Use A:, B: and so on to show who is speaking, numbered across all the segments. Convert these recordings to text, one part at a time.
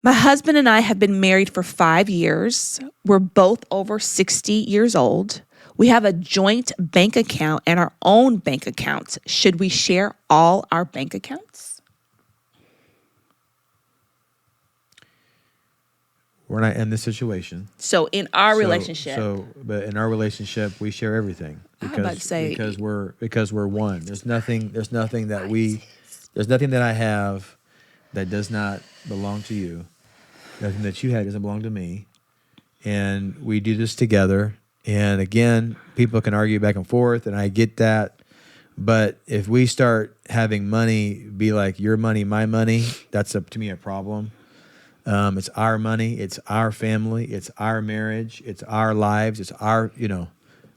A: My husband and I have been married for 5 years. We're both over 60 years old. We have a joint bank account and our own bank accounts. Should we share all our bank accounts?
B: We're not in this situation.
A: So in our relationship,
B: But in our relationship, we share everything
A: I was about to say-
B: because we're one. There's nothing that I have that does not belong to you. Nothing that you have doesn't belong to me. And we do this together. And again, people can argue back and forth, and I get that. But if we start having money be like your money, my money, that's to me a problem. It's our money, it's our family, it's our marriage, it's our lives, it's our,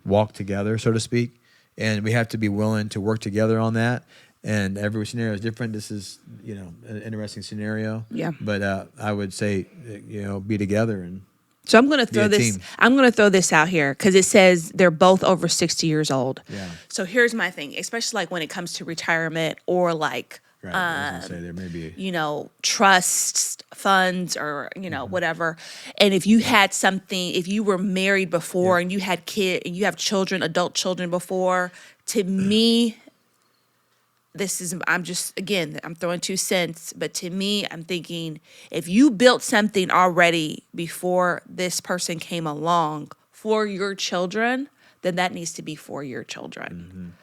B: walk together, so to speak. And we have to be willing to work together on that. And every scenario is different. This is, an interesting scenario.
A: Yeah.
B: But I would say, be together and
A: So I'm going to
B: be a
A: throw this.
B: team.
A: I'm going to throw this out here because it says they're both over 60 years old.
B: Yeah.
A: So here's my thing, especially like when it comes to retirement or like,
B: Right. I was gonna say there may be
A: trust funds or whatever. And if you had something, if you were married before and you had and you have children, adult children before, to me, I'm throwing 2 cents, but to me, I'm thinking if you built something already before this person came along for your children, then that needs to be for your children.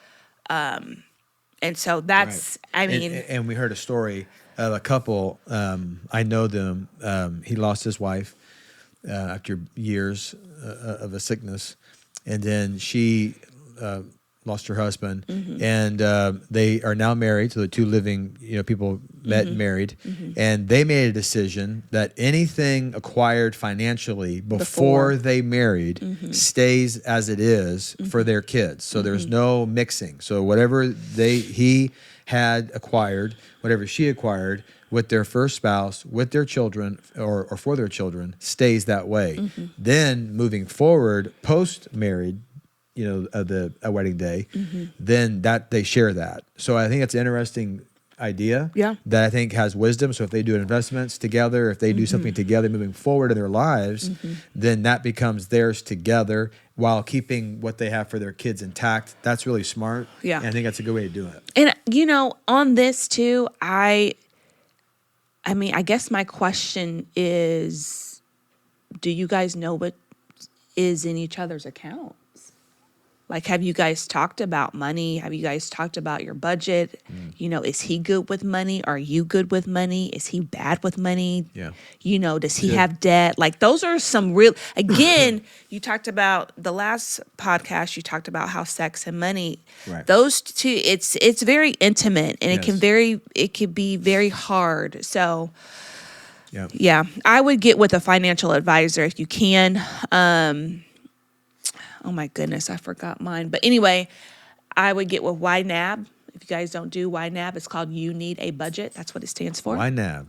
A: And so that's,
B: Right.
A: I mean,
B: and we heard a story of a couple. I know them. He lost his wife after years of a sickness, and then she lost her husband, and they are now married. So the two living, people met and married, and they made a decision that anything acquired financially before they married stays as it is for their kids. So there's no mixing. So whatever he had acquired, whatever she acquired with their first spouse, with their children, or for their children, stays that way. Then moving forward, post-married, the wedding day, then that they share that. So I think it's an interesting idea that I think has wisdom. So if they do investments together, if they do something together moving forward in their lives, then that becomes theirs together while keeping what they have for their kids intact. That's really smart.
A: Yeah.
B: And I think that's a good way to do it.
A: and on this too, I mean, I guess my question is, do you guys know what is in each other's accounts? Like, have you guys talked about money? Have you guys talked about your budget? Is he good with money? Are you good with money? Is he bad with money?
B: Yeah.
A: Does he have debt? Like, those are some real, again, you talked about the last podcast, you talked about how sex and money,
B: Right.
A: those two, it's very intimate and
B: Yes.
A: it can be very hard. So,
B: Yeah.
A: yeah, I would get with a financial advisor if you can. Oh my goodness, I forgot mine. But anyway, I would get with YNAB. If you guys don't do YNAB, it's called You Need a Budget. That's what it stands for.
B: YNAB.